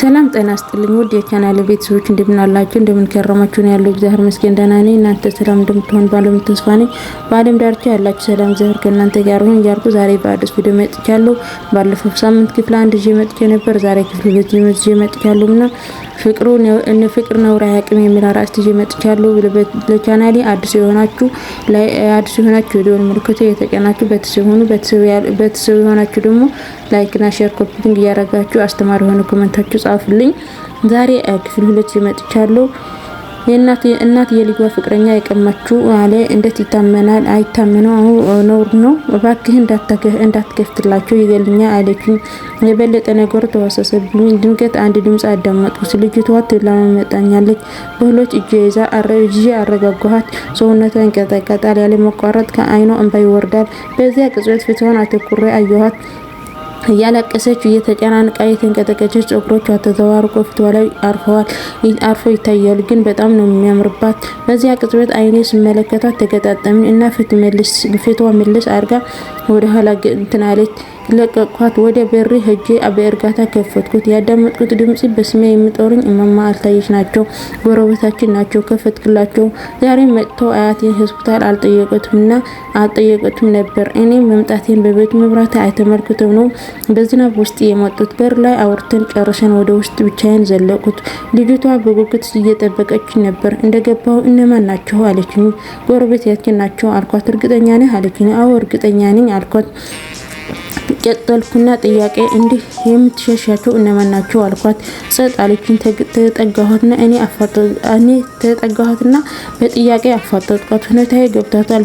ሰላም ጤና ይስጥልኝ ውድ የቻናሌ ቤተሰቦች እንደምን አላችሁ እንደምን ከረማችሁ ነው ያለው እግዚአብሔር ይመስገን ደህና ነኝ እናንተ ሰላም እንደምትሆኑ ባለም ተስፋ ነኝ በአለም ዳርቻ ያላችሁ ሰላም እግዚአብሔር ከእናንተ ጋር ይሁን እያልኩ ዛሬ በአዲስ ቪዲዮ መጥቻለሁ ባለፈው ሳምንት ክፍል 1 ይዤ መጥቼ ነበር ዛሬ ክፍል 2 ይዤ መጥቻለሁና ፍቅር ነው አያውቅም የሚል አርዕስት ይዤ መጥቻለሁ ለቻናሌ አዲስ የሆናችሁ ቪዲዮውን ምልክቱ የተቀናችሁ ቤተሰብ የሆናችሁ ደግሞ ላይክ እና ሼር ኮፒ ሊንክ ያደረጋችሁ አስተማሪ የሆነ ኮሜንታችሁ ጻፉልኝ ዛሬ ክፍል 2 መጥቻለሁ የእናት የልጇ ፍቅረኛ የቀማችሁ አለ እንዴት ይታመናል አይታመነው ነውር ነው እባክህ እንዳትከፍትላቸው ይገልኛ አለችኝ የበለጠ ነገር ተወሰሰብኝ ድንገት አንድ ድምጽ አዳመጥኩ ልጅቷ ትላመጣኛለች በሁለት እጄ ይዛ አረጋጋኋት ሰውነቷ እንቀጠቀጣል ያለ መቋረጥ ከአይኗ እንባ ይወርዳል በዚያ ቅጽበት ፊቷን አተኩሬ አየኋት ያለቀሰች እየተጨናነቀ የተንቀጠቀጨች ጸጉሮቿ ተዘዋርቆ ፊቷ ላይ አርፈው ይታያሉ ግን በጣም ነው የሚያምርባት በዚያ ቅጽበት አይኔ ስመለከታት ተገጣጠምን እና ፊቷ መልስ አርጋ ወደ ኋላ እንትናለች ለቀቋት ወደ በሪ ሄጄ በእርጋታ ከፈትኩት ያዳመጥኩት ድምጽ በስሜ የሚጠሩኝ እማማ አልታየች ናቸው ጎረቤታችን ናቸው ከፈትኩላቸው ዛሬ መጥተው አያቴን ሆስፒታል አልጠየቁትም ነበር እኔም መምጣቴን በቤት መብራት አይተመልክተው ነው በዝናብ ውስጥ የመጡት በር ላይ አውርተን ጨርሰን ወደ ውስጥ ብቻዬን ዘለቁት ልጅቷ በጉጉት እየጠበቀች ነበር እንደገባው እነማን ናቸው አለችኝ ጎረቤታችን ናቸው አልኳት እርግጠኛ ነህ አለችኝ አዎ እርግጠኛ ነኝ አልኳት ቀጠልኩና ጥያቄ እንዲህ የምትሸሻቸው እነማን ናቸው አልኳት ጸጥ አለችኝ ተጠጋኋትና እኔ ተጠጋኋትና በጥያቄ አፋጠጥኳት ሁኔታዬ ገብቷታል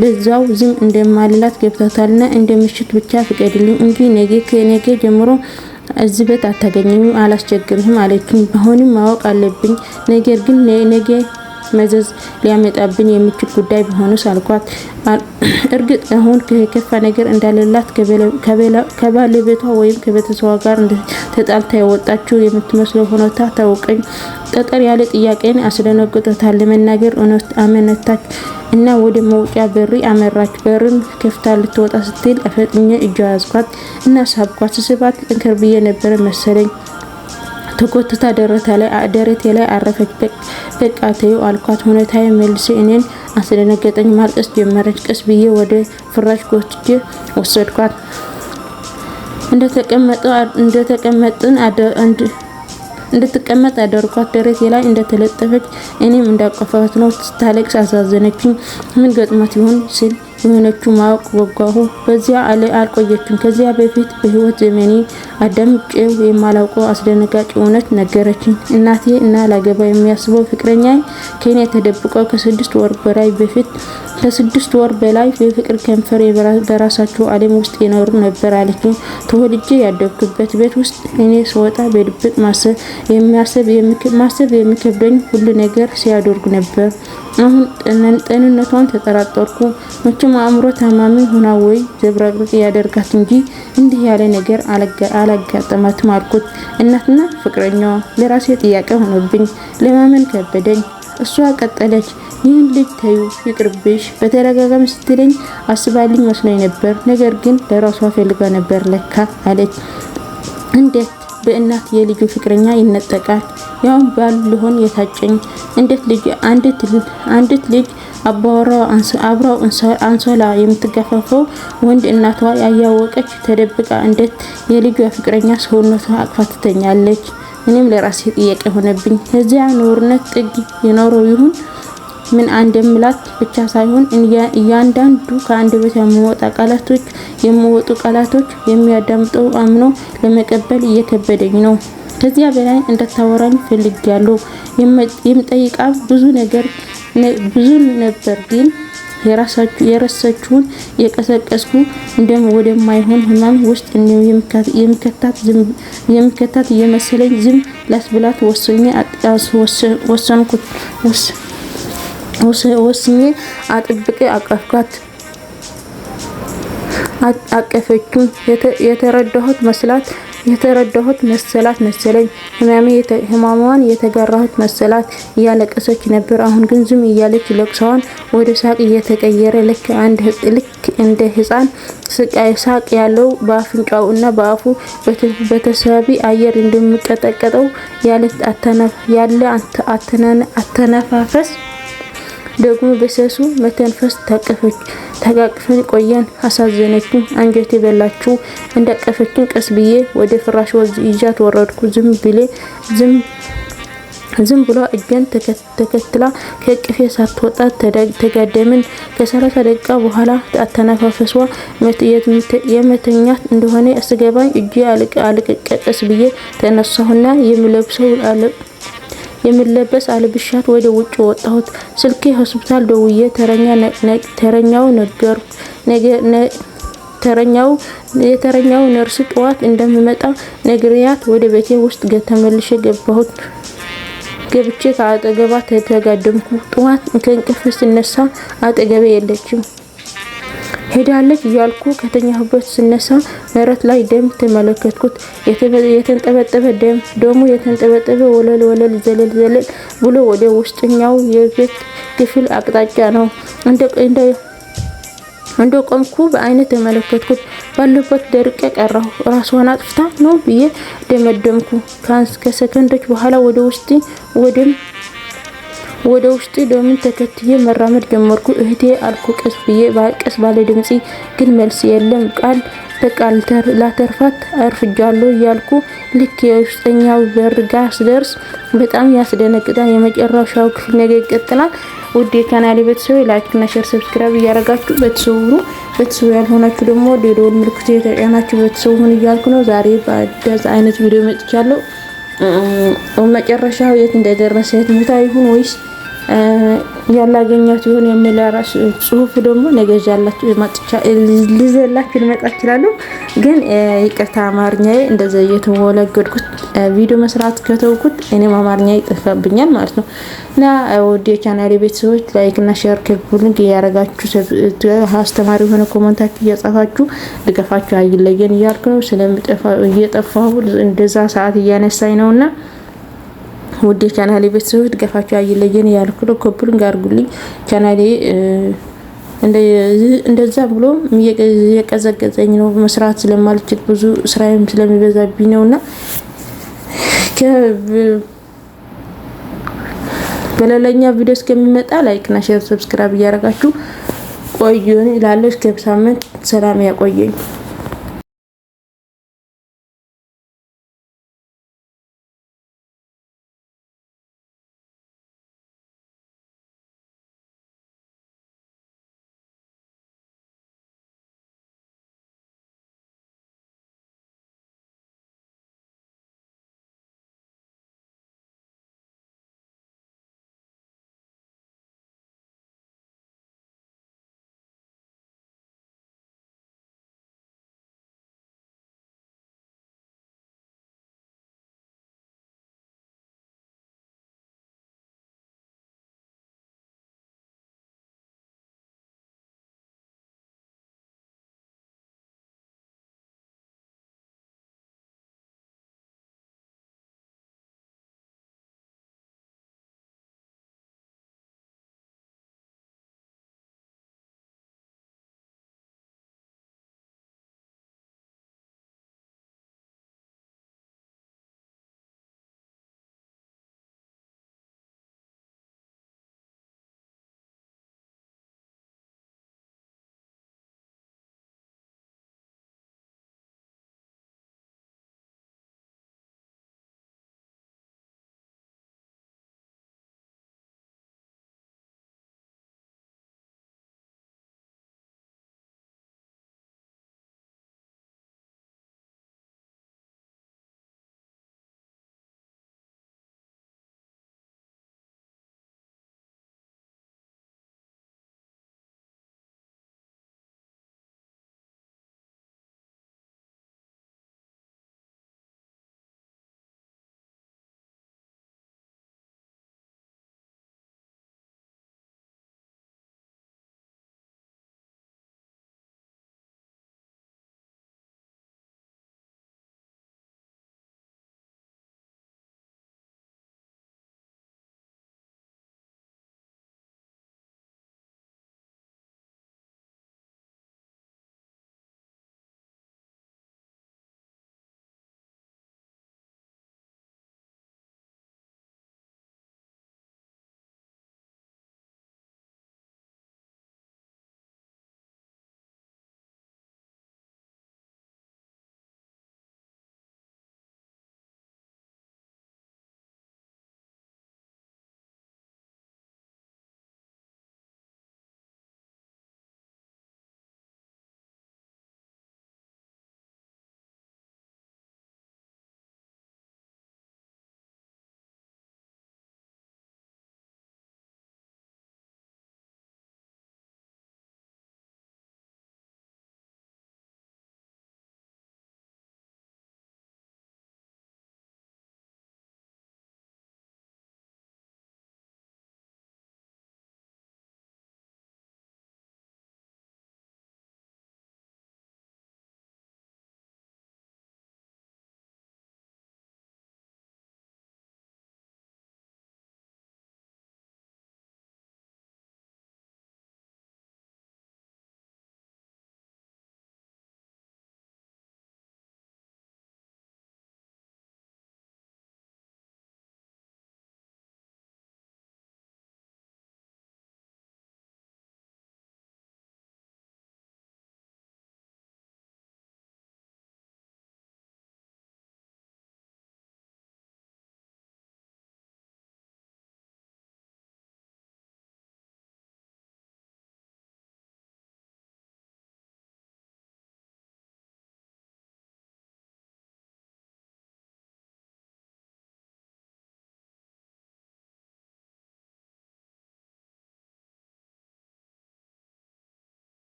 በዛው ዝም እንደማልላት ገብቷታልና እንደምሽት ብቻ ፍቀድልኝ እንጂ ነገ ጀምሮ እዚህ ቤት አታገኘኝም አላስቸግርህም አለችኝ በሆነም ማወቅ አለብኝ ነገር ግን ነገ መዘዝ ሊያመጣብኝ የሚችል ጉዳይ ቢሆንስ አልኳት እርግጥ አሁን ከከፋ ነገር እንዳለላት ከባለቤቷ ወይም ከቤተሰቧ ጋር ተጣልታ የወጣችው የምትመስለው ሆነታ ታውቀኝ ጠጠር ያለ ጥያቄን አስደነግጦታል ለመናገር አመነታች እና ወደ መውጫ በሪ አመራች በርን ከፍታ ልትወጣ ስትል አፈጥኜ እጇ ያዝኳት እና ሳብኳት ስባት እንከርብዬ ነበር መሰለኝ ተቆጥታ ደረቴ ላይ አረፈች በቃ ተይው አልኳት ሁኔታዬ መልስ እኔን አስደነገጠኝ ማልቀስ ጀመረች ቀስ ብዬ ወደ ፍራሽ ጎትቼ ወሰድኳት እንድትቀመጥ አደረኳት ደረቴ ላይ እንደተለጠፈች እኔም እንዳቀፈት ነው ስታለቅስ አሳዘነችኝ ምን ገጥሟት ይሆን ሲል የሆነችው ማወቅ ወጋሁ በዚያ አልቆየችም ከዚያ በፊት በህይወት ዘመኔ አዳምጬው የማላውቀው አስደነጋጭ እውነት ነገረችኝ እናቴ እና ላገባ የሚያስበው ፍቅረኛ ከኔ ተደብቀው ከ6 ወር በላይ በፍቅር ከንፈር በራሳቸው ዓለም ውስጥ ይኖሩ ነበር አለችኝ ተወልጄ ያደግኩበት ቤት ውስጥ እኔ ስወጣ በድብቅ ማሰብ የሚከብደኝ ሁሉ ነገር ሲያደርጉ ነበር አሁን ጤንነቷን ተጠራጠርኩ መቼም አእምሮ ታማሚ ሆና ወይ ዘብራቅርቅ ያደርጋት እንጂ እንዲህ ያለ ነገር አላጋጠማትም አልኩት እናትና ፍቅረኛዋ ለራሴ ጥያቄ ሆኖብኝ ለማመን ከበደኝ እሷ ቀጠለች ይህን ልጅ ተዩ ይቅርብሽ በተረጋጋሚ ስትለኝ አስባልኝ መስሎኝ ነበር ነገር ግን ለራሷ ፈልጋ ነበር ለካ አለች እንዴት በእናት የልጁ ፍቅረኛ ይነጠቃል ያው ባል ሊሆን የታጨኝ እንዴት ልጅ አንዲት ልጅ አብራው አንሶላ የምትገፋፈው ወንድ እናቷ ያያወቀች ተደብቃ እንዴት የልጇ ፍቅረኛ ሰውነቷ አቅፋ ትተኛለች እኔም ለራሴ ጥያቄ ሆነብኝ እዚያ ኖርነት ጥግ የኖረው ይሁን ምን እንደምላት ብቻ ሳይሆን እያንዳንዱ ከአንደበት የሚወጡ ቃላቶች የሚያዳምጠው አምኖ ለመቀበል እየከበደኝ ነው ከዚያ በላይ እንደታወራኝ ፈልጊያለሁ የምጠይቃ ብዙ ነበር ግን የራሳችሁን የቀሰቀስኩ ወደማይሆን ህመም ውስጥ የሚከታት የመሰለኝ ዝም ላስብላት ወስኜ አጥብቄ አቀፈችኝ የተረዳሁት መስላት የተረዳሁት መሰለኝ። ህማሟን የተጋራሁት መሰላት። እያለቀሰች ነበር። አሁን ግን ዝም እያለች ለቅሷን ወደ ሳቅ እየተቀየረ ልክ እንደ ህፃን ሳቅ ያለው በአፍንጫው እና በአፉ በተሳቢ አየር እንደሚቀጠቀጠው ያለ አተነፋፈስ ደግሞ በሰሱ መተንፈስ ተቃቅፈን ቆየን። አሳዘነችኝ፣ አንጀቴ በላችሁ። እንዳቀፈችኝ ቀስ ብዬ ወደ ፍራሽ ይዣት ወረድኩ። ዝም ብሎ እጄን ተከትላ ከቅፌ ሳትወጣ ተጋደምን። ከ30 ደቂቃ በኋላ አተነፋፈሷ የመተኛት እንደሆነ አስገባኝ። እጄ አልቀቀስ ብዬ ተነሳሁና የምለበስ አልብሻት ወደ ውጭ ወጣሁት። ስልኬ ሆስፒታል ደውዬ የተረኛው ነርስ ጠዋት እንደምመጣ ነግሪያት ወደ ቤቴ ውስጥ ተመልሼ ገብቼ ከአጠገባ ተጋደምኩ። ጠዋት ከእንቅልፍ ስነሳ አጠገቤ የለችም። ሄዳለች እያልኩ ከተኛሁበት ስነሳ መሬት ላይ ደም ተመለከትኩት። የተንጠበጠበ ደሙ የተንጠበጠበ ወለል ዘለል ብሎ ወደ ውስጠኛው የቤት ክፍል አቅጣጫ ነው። እንደ ቆምኩ በአይነ ተመለከትኩት። ባለበት ደርቄ ቀረሁ። ራሷን አጥፍታ ነው ብዬ ደመደምኩ። ከሰከንዶች በኋላ ወደ ውስጥ ደምን ተከትዬ መራመድ ጀመርኩ። እህቴ አልኩ ቀስ ባለ ድምጽ፣ ግን መልስ የለም። ቃል በቃል ላተርፋት አርፍጃለሁ እያልኩ ልክ የውስጠኛው በር ጋር ስደርስ በጣም ያስደነግጣል። የመጨረሻው ክፍል ነገ ይቀጥላል። ውድ የቻናሌ ቤተሰቦች ላይክ እና ሼር ሰብስክራይብ እያደረጋችሁ ቤተሰቡ ያልሆናችሁ ደግሞ ደወል ምልክቱ የተጫናችሁ ቤተሰቡ ሁኑ እያልኩ ነው። ዛሬ በአዲስ አይነት ቪዲዮ መጥቻለሁ። መጨረሻው የት እንደደረሰ ሞታ ይሁን ወይስ ያላገኛት ይሁን የሚል ራስ ጽሁፍ ደግሞ ነገጃላችሁ ልዘላችሁ ልመጣ እችላለሁ። ግን ይቅርታ አማርኛዬ እንደዛ እየተወለገድኩት ቪዲዮ መስራት ከተውኩት እኔም አማርኛዬ ይጠፋብኛል ማለት ነው። እና ወደ ቻናሌ ቤተሰቦች ላይክ እና ሼር ከቡልንግ ያረጋችሁ አስተማሪ የሆነ ኮሜንታችሁ እያጻፋችሁ ድጋፋችሁ አይለየን እያልኩ ነው። እየጠፋሁ እንደዛ ሰዓት እያነሳኝ ነውና ውድ ቻናሌ ቤተሰቦች ድጋፋችሁ አይለየን እያልኩ ነው። ኮፕሊንግ አድርጉልኝ። ቻናሌ እንደዛ ብሎ እየቀዘቀዘኝ ነው። መስራት ስለማልችል ብዙ ስራዬም ስለሚበዛብኝ ነውና በሌላኛ ቪዲዮ እስከሚመጣ ላይክ እና ሼር ሰብስክራይብ እያደረጋችሁ ቆዩኝ። ላለች ከሳምንት ሰላም ያቆየኝ።